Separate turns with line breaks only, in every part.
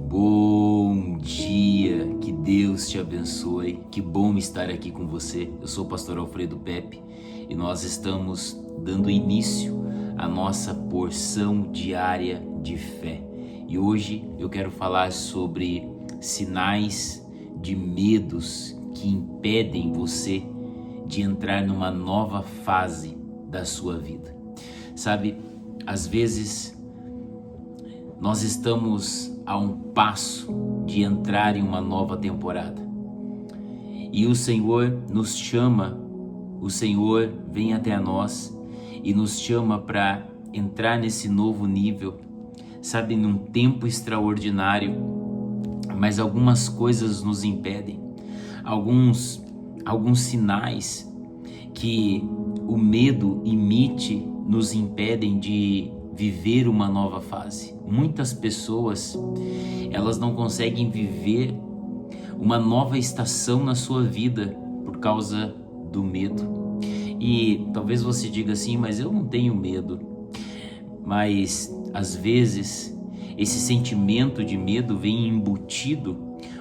Bom dia, que Deus te abençoe, que bom estar aqui com você. Eu sou o pastor Alfredo Pepe e nós estamos dando início à nossa porção diária de fé. E hoje eu quero falar sobre sinais de medos que impedem você de entrar numa nova fase da sua vida. Sabe, às vezes nós estamos a um passo de entrar em uma nova temporada. E o Senhor nos chama, o Senhor vem até nós e nos chama para entrar nesse novo nível, sabe, num tempo extraordinário, mas algumas coisas nos impedem, alguns sinais que o medo emite nos impedem de viver uma nova fase. Muitas pessoas, elas não conseguem viver uma nova estação na sua vida por causa do medo. E talvez você diga assim, mas eu não tenho medo. Mas às vezes esse sentimento de medo vem embutido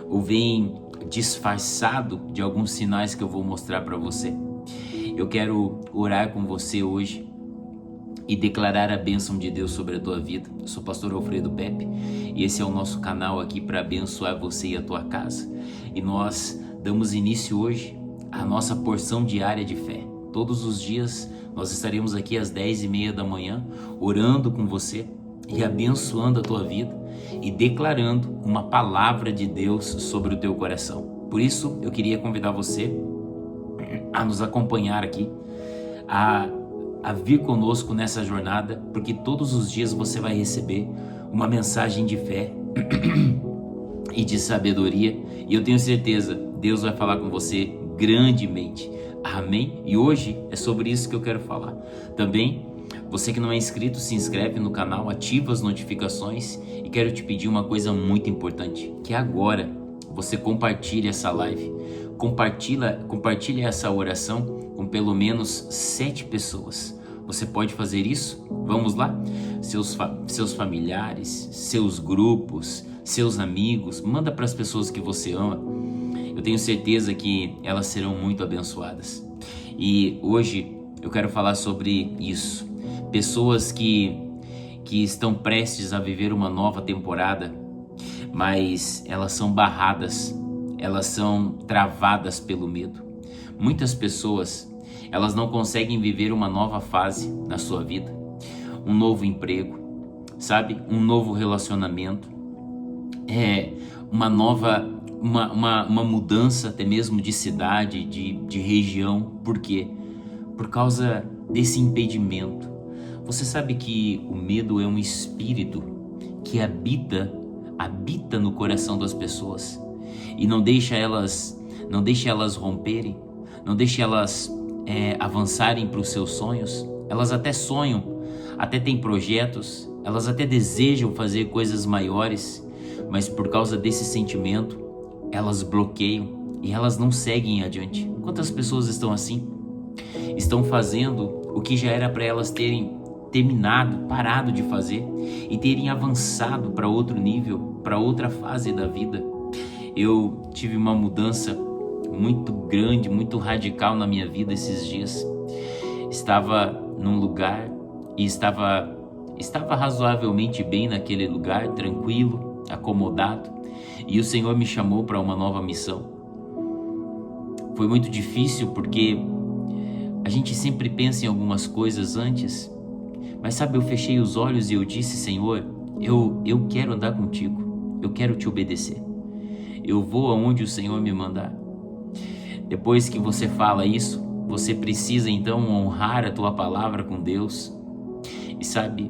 ou vem disfarçado de alguns sinais que eu vou mostrar para você. Eu quero orar com você hoje e declarar a bênção de Deus sobre a tua vida. Eu sou o pastor Alfredo Pepe e esse é o nosso canal aqui para abençoar você e a tua casa. E nós damos início hoje à nossa porção diária de fé. Todos os dias nós estaremos aqui às 10h30 da manhã orando com você e abençoando a tua vida e declarando uma palavra de Deus sobre o teu coração. Por isso eu queria convidar você a nos acompanhar aqui, a vir conosco nessa jornada, porque todos os dias você vai receber uma mensagem de fé e de sabedoria, e eu tenho certeza, Deus vai falar com você grandemente, amém? E hoje é sobre isso que eu quero falar. Também, você que não é inscrito, se inscreve no canal, ativa as notificações, e quero te pedir uma coisa muito importante, que agora você compartilhe essa live, compartilhe essa oração com pelo menos 7 pessoas. Você pode fazer isso? Vamos lá? Seus familiares, seus grupos, seus amigos, manda para as pessoas que você ama. Eu tenho certeza que elas serão muito abençoadas. E hoje eu quero falar sobre isso. Pessoas que estão prestes a viver uma nova temporada, mas elas são barradas, elas são travadas pelo medo. Muitas pessoas, elas não conseguem viver uma nova fase na sua vida, um novo emprego, sabe? Um novo relacionamento, uma mudança até mesmo de cidade, de região. Por quê? Por causa desse impedimento. Você sabe que o medo é um espírito que habita no coração das pessoas e não deixa elas romperem, não deixa elas avançarem para os seus sonhos. Elas até sonham, até têm projetos, elas até desejam fazer coisas maiores, mas por causa desse sentimento, elas bloqueiam e elas não seguem adiante. Quantas pessoas estão assim? Estão fazendo o que já era para elas terem terminado, parado de fazer e terem avançado para outro nível, para outra fase da vida. Eu tive uma mudança muito grande, muito radical na minha vida esses dias. Estava num lugar e estava razoavelmente bem naquele lugar, tranquilo, acomodado, e o Senhor me chamou para uma nova missão. Foi muito difícil porque a gente sempre pensa em algumas coisas antes, mas sabe, eu fechei os olhos e eu disse: Senhor, eu quero andar contigo, eu quero te obedecer, eu vou aonde o Senhor me mandar. Depois que você fala isso, você precisa então honrar a tua palavra com Deus. E sabe,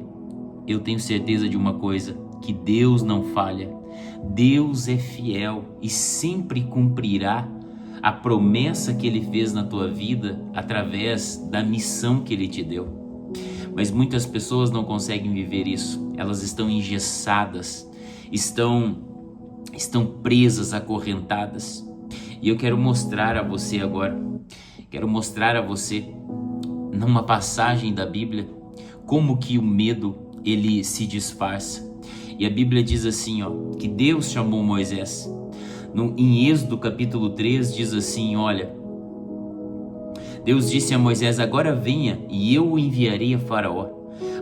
eu tenho certeza de uma coisa, que Deus não falha. Deus é fiel e sempre cumprirá a promessa que Ele fez na tua vida através da missão que Ele te deu. Mas muitas pessoas não conseguem viver isso. Elas estão engessadas, estão presas, acorrentadas. E eu quero mostrar a você agora, numa passagem da Bíblia, como que o medo ele se disfarça. E a Bíblia diz assim, ó, que Deus chamou Moisés. Em Êxodo capítulo 3 diz assim, olha, Deus disse a Moisés: agora venha e eu o enviarei a Faraó,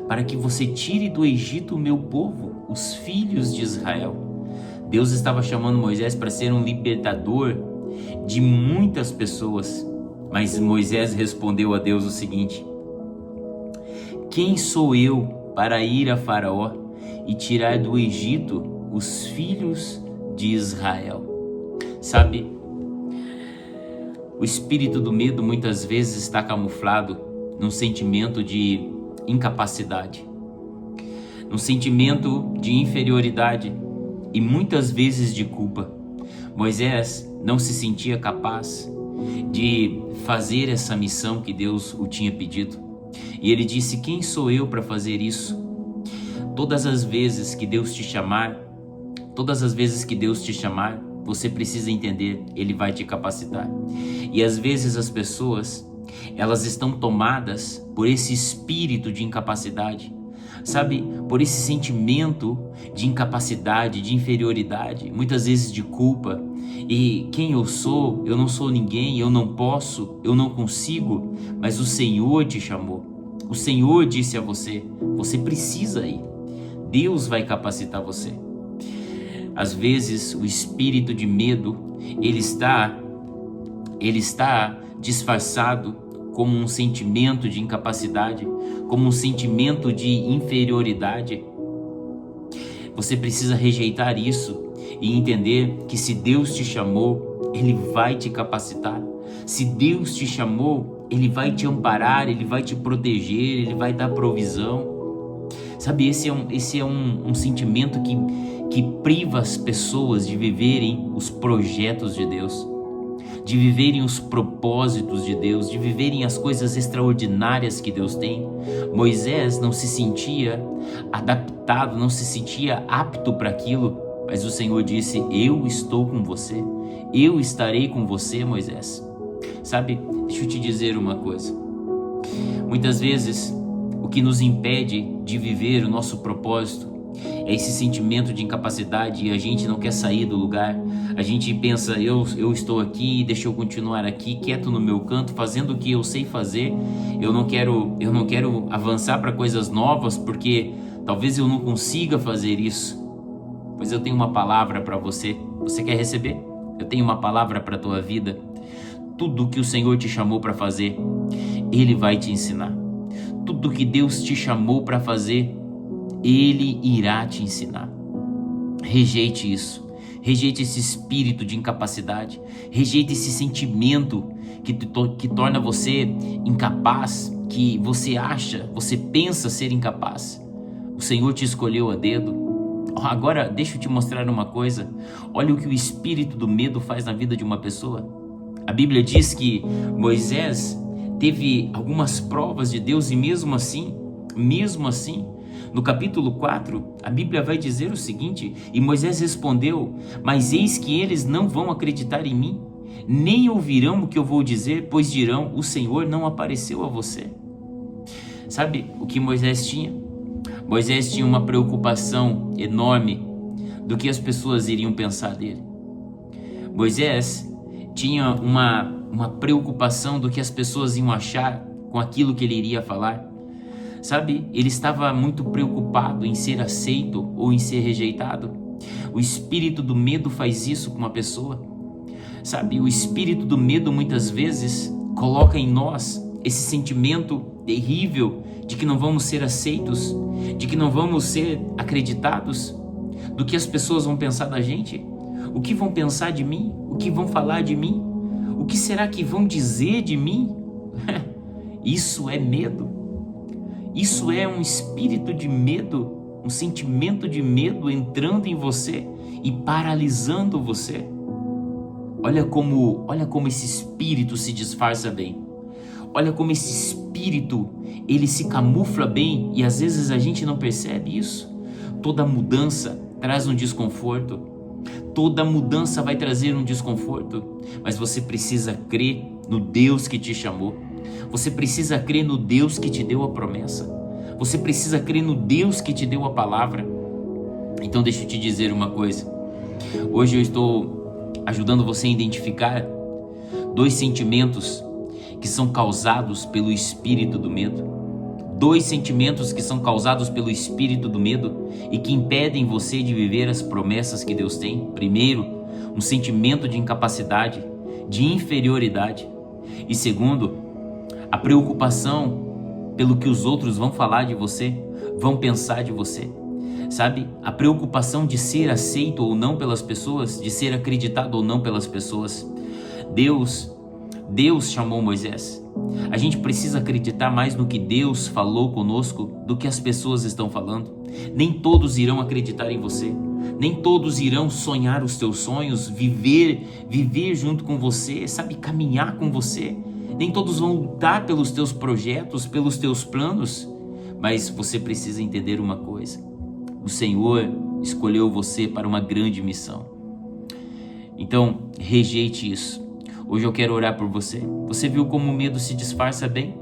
para que você tire do Egito o meu povo, os filhos de Israel. Deus estava chamando Moisés para ser um libertador de muitas pessoas, mas Moisés respondeu a Deus o seguinte: quem sou eu para ir a Faraó e tirar do Egito os filhos de Israel? Sabe, o espírito do medo muitas vezes está camuflado num sentimento de incapacidade, num sentimento de inferioridade e muitas vezes de culpa. Moisés não se sentia capaz de fazer essa missão que Deus o tinha pedido. E ele disse: quem sou eu para fazer isso? Todas as vezes que Deus te chamar, você precisa entender, Ele vai te capacitar. E às vezes as pessoas, elas estão tomadas por esse espírito de incapacidade, sabe? Por esse sentimento de incapacidade, de inferioridade, muitas vezes de culpa. E quem eu sou? Eu não sou ninguém, eu não posso, eu não consigo. Mas o Senhor te chamou. O Senhor disse a você: você precisa ir. Deus vai capacitar você. Às vezes o espírito de medo, ele está disfarçado como um sentimento de incapacidade, como um sentimento de inferioridade. Você precisa rejeitar isso e entender que se Deus te chamou, Ele vai te capacitar. Se Deus te chamou, Ele vai te amparar, Ele vai te proteger, Ele vai dar provisão. Sabe, esse é um sentimento que priva as pessoas de viverem os projetos de Deus, de viverem os propósitos de Deus, de viverem as coisas extraordinárias que Deus tem. Moisés não se sentia adaptado, não se sentia apto para aquilo, mas o Senhor disse: eu estou com você, eu estarei com você, Moisés. Sabe, deixa eu te dizer uma coisa. Muitas vezes o que nos impede de viver o nosso propósito é esse sentimento de incapacidade, e a gente não quer sair do lugar. A gente pensa: eu estou aqui, deixa eu continuar aqui, quieto no meu canto, fazendo o que eu sei fazer. Eu não quero avançar para coisas novas, porque talvez eu não consiga fazer isso. Pois eu tenho uma palavra para você. Você quer receber? Eu tenho uma palavra para a tua vida. Tudo que o Senhor te chamou para fazer, Ele vai te ensinar. Tudo que Deus te chamou para fazer, Ele irá te ensinar. Rejeite isso. Rejeite esse espírito de incapacidade. Rejeite esse sentimento que torna você incapaz, que você pensa ser incapaz. O Senhor te escolheu a dedo. Agora, deixa eu te mostrar uma coisa. Olha o que o espírito do medo faz na vida de uma pessoa. A Bíblia diz que Moisés teve algumas provas de Deus e mesmo assim, no capítulo 4, a Bíblia vai dizer o seguinte: e Moisés respondeu: mas eis que eles não vão acreditar em mim, nem ouvirão o que eu vou dizer, pois dirão: o Senhor não apareceu a você. Sabe o que Moisés tinha? Moisés tinha uma preocupação enorme do que as pessoas iriam pensar dele. Moisés tinha uma preocupação do que as pessoas iam achar com aquilo que ele iria falar. Sabe, ele estava muito preocupado em ser aceito ou em ser rejeitado. O espírito do medo faz isso com uma pessoa. Sabe, o espírito do medo muitas vezes coloca em nós esse sentimento terrível de que não vamos ser aceitos, de que não vamos ser acreditados, do que as pessoas vão pensar da gente, o que vão pensar de mim, o que vão falar de mim, o que será que vão dizer de mim? Isso é medo. Isso é um espírito de medo, um sentimento de medo entrando em você e paralisando você. Olha como esse espírito se disfarça bem. Olha como esse espírito, ele se camufla bem e às vezes a gente não percebe isso. Toda mudança traz um desconforto. Toda mudança vai trazer um desconforto. Mas você precisa crer no Deus que te chamou. Você precisa crer no Deus que te deu a promessa. Você precisa crer no Deus que te deu a palavra. Então deixa eu te dizer uma coisa. Hoje eu estou ajudando você a identificar 2 sentimentos que são causados pelo espírito do medo. 2 sentimentos que são causados pelo espírito do medo e que impedem você de viver as promessas que Deus tem. Primeiro, um sentimento de incapacidade, de inferioridade. E segundo, a preocupação pelo que os outros vão falar de você, vão pensar de você. Sabe? A preocupação de ser aceito ou não pelas pessoas, de ser acreditado ou não pelas pessoas. Deus chamou Moisés. A gente precisa acreditar mais no que Deus falou conosco do que as pessoas estão falando. Nem todos irão acreditar em você. Nem todos irão sonhar os teus sonhos, viver junto com você, sabe, caminhar com você. Nem todos vão lutar pelos teus projetos, pelos teus planos. Mas você precisa entender uma coisa. O Senhor escolheu você para uma grande missão. Então, rejeite isso. Hoje eu quero orar por você. Você viu como o medo se disfarça bem?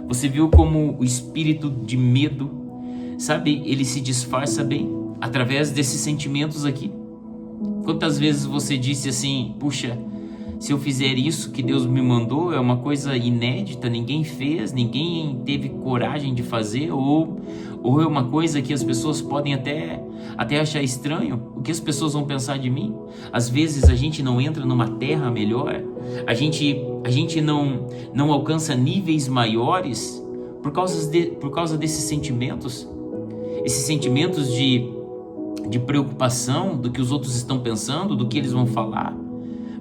Você viu como o espírito de medo, sabe, ele se disfarça bem através desses sentimentos aqui. Quantas vezes você disse assim, puxa, se eu fizer isso que Deus me mandou, é uma coisa inédita, ninguém fez, ninguém teve coragem de fazer, ou é uma coisa que as pessoas podem até achar estranho, o que as pessoas vão pensar de mim? Às vezes a gente não entra numa terra melhor, a gente não alcança níveis maiores por causa desses sentimentos, esses sentimentos de preocupação do que os outros estão pensando, do que eles vão falar.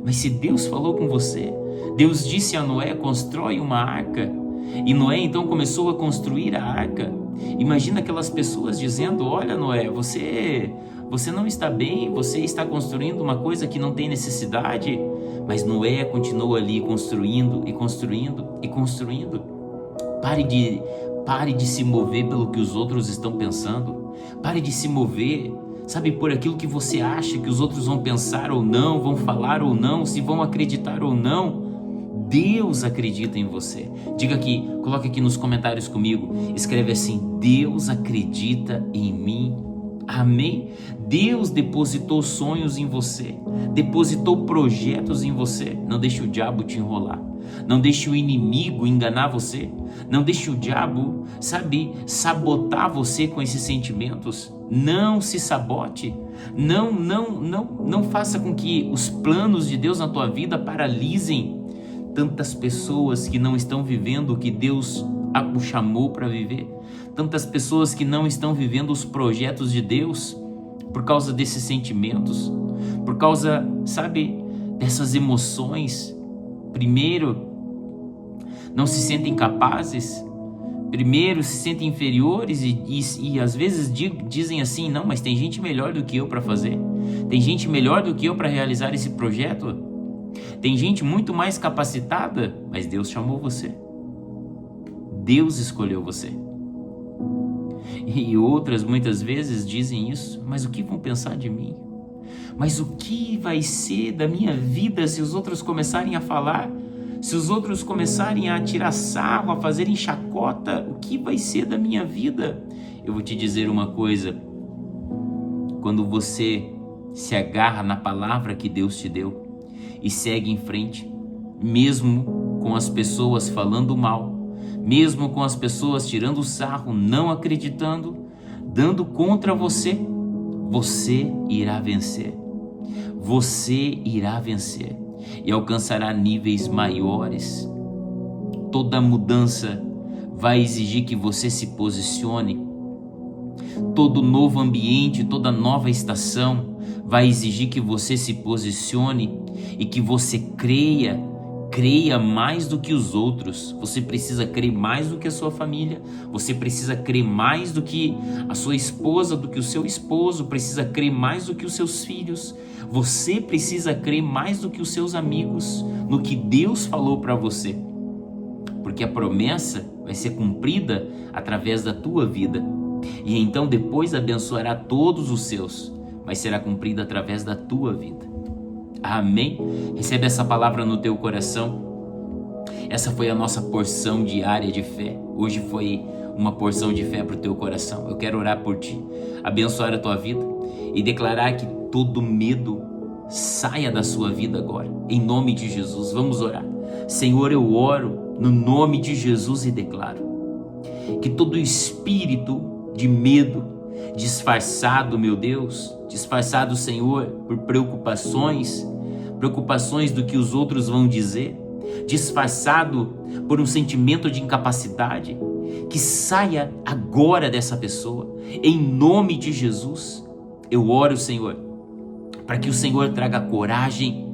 Mas se Deus falou com você, Deus disse a Noé, constrói uma arca, e Noé então começou a construir a arca. Imagina aquelas pessoas dizendo, olha Noé, você não está bem, você está construindo uma coisa que não tem necessidade. Mas Noé continuou ali construindo e construindo e construindo. Pare de se mover pelo que os outros estão pensando. Pare de se mover, sabe, por aquilo que você acha que os outros vão pensar ou não, vão falar ou não, se vão acreditar ou não. Deus acredita em você. Diga aqui, coloca aqui nos comentários comigo, escreve assim, Deus acredita em mim. Amém? Deus depositou sonhos em você, depositou projetos em você. Não deixe o diabo te enrolar. Não deixe o inimigo enganar você. Não deixe o diabo, sabe, sabotar você com esses sentimentos. Não se sabote. Não faça com que os planos de Deus na tua vida paralisem tantas pessoas que não estão vivendo o que Deus o chamou para viver. Tantas pessoas que não estão vivendo os projetos de Deus por causa desses sentimentos, por causa, sabe, dessas emoções. Primeiro, não se sentem capazes. Primeiro, se sentem inferiores e às vezes dizem assim, não, mas tem gente melhor do que eu para fazer. Tem gente melhor do que eu para realizar esse projeto. Tem gente muito mais capacitada, mas Deus chamou você. Deus escolheu você. E outras muitas vezes dizem isso, mas o que vão pensar de mim? Mas o que vai ser da minha vida se os outros começarem a falar? Se os outros começarem a tirar sarro, a fazerem chacota, o que vai ser da minha vida? Eu vou te dizer uma coisa, quando você se agarra na palavra que Deus te deu e segue em frente, mesmo com as pessoas falando mal, mesmo com as pessoas tirando sarro, não acreditando, dando contra você, você irá vencer. Você irá vencer e alcançará níveis maiores. Toda mudança vai exigir que você se posicione. Todo novo ambiente, toda nova estação vai exigir que você se posicione e que você creia mais do que os outros. Você precisa crer mais do que a sua família, você precisa crer mais do que a sua esposa, do que o seu esposo, precisa crer mais do que os seus filhos, você precisa crer mais do que os seus amigos, no que Deus falou para você, porque a promessa vai ser cumprida através da tua vida, e então depois abençoará todos os seus, mas será cumprida através da tua vida. Amém? Recebe essa palavra no teu coração. Essa foi a nossa porção diária de fé. Hoje foi uma porção de fé para o teu coração. Eu quero orar por ti, abençoar a tua vida. e declarar que todo medo saia da sua vida agora, em nome de Jesus. Vamos orar. Senhor, eu oro no nome de Jesus e declaro que todo espírito de medo disfarçado, meu Deus, disfarçado, Senhor, por preocupações do que os outros vão dizer, disfarçado por um sentimento de incapacidade, que saia agora dessa pessoa, em nome de Jesus. Eu oro, Senhor, para que o Senhor traga coragem,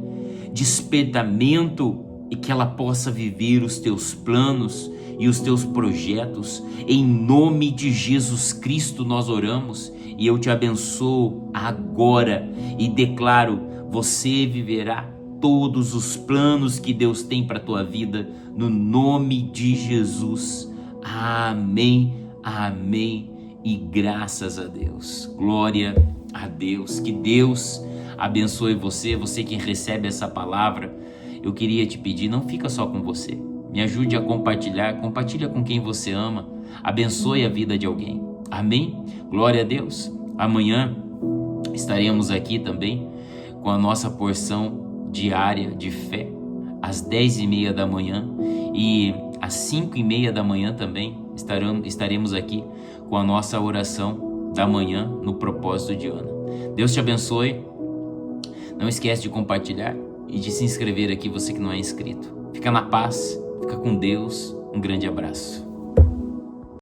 despertamento e que ela possa viver os teus planos e os teus projetos. Em nome de Jesus Cristo nós oramos e eu te abençoo agora e declaro: você viverá todos os planos que Deus tem para a tua vida, no nome de Jesus. Amém, amém e graças a Deus. Glória a Deus. Que Deus abençoe você, você que recebe essa palavra. Eu queria te pedir, não fica só com você. Me ajude a compartilhar, compartilha com quem você ama, abençoe a vida de alguém. Amém? Glória a Deus. Amanhã estaremos aqui também com a nossa porção diária de fé, às 10h30 da manhã, e às 5h30 da manhã também estaremos aqui com a nossa oração da manhã no propósito de Ana. Deus te abençoe. Não esquece de compartilhar e de se inscrever aqui, você que não é inscrito. Fica na paz, fica com Deus. Um grande abraço.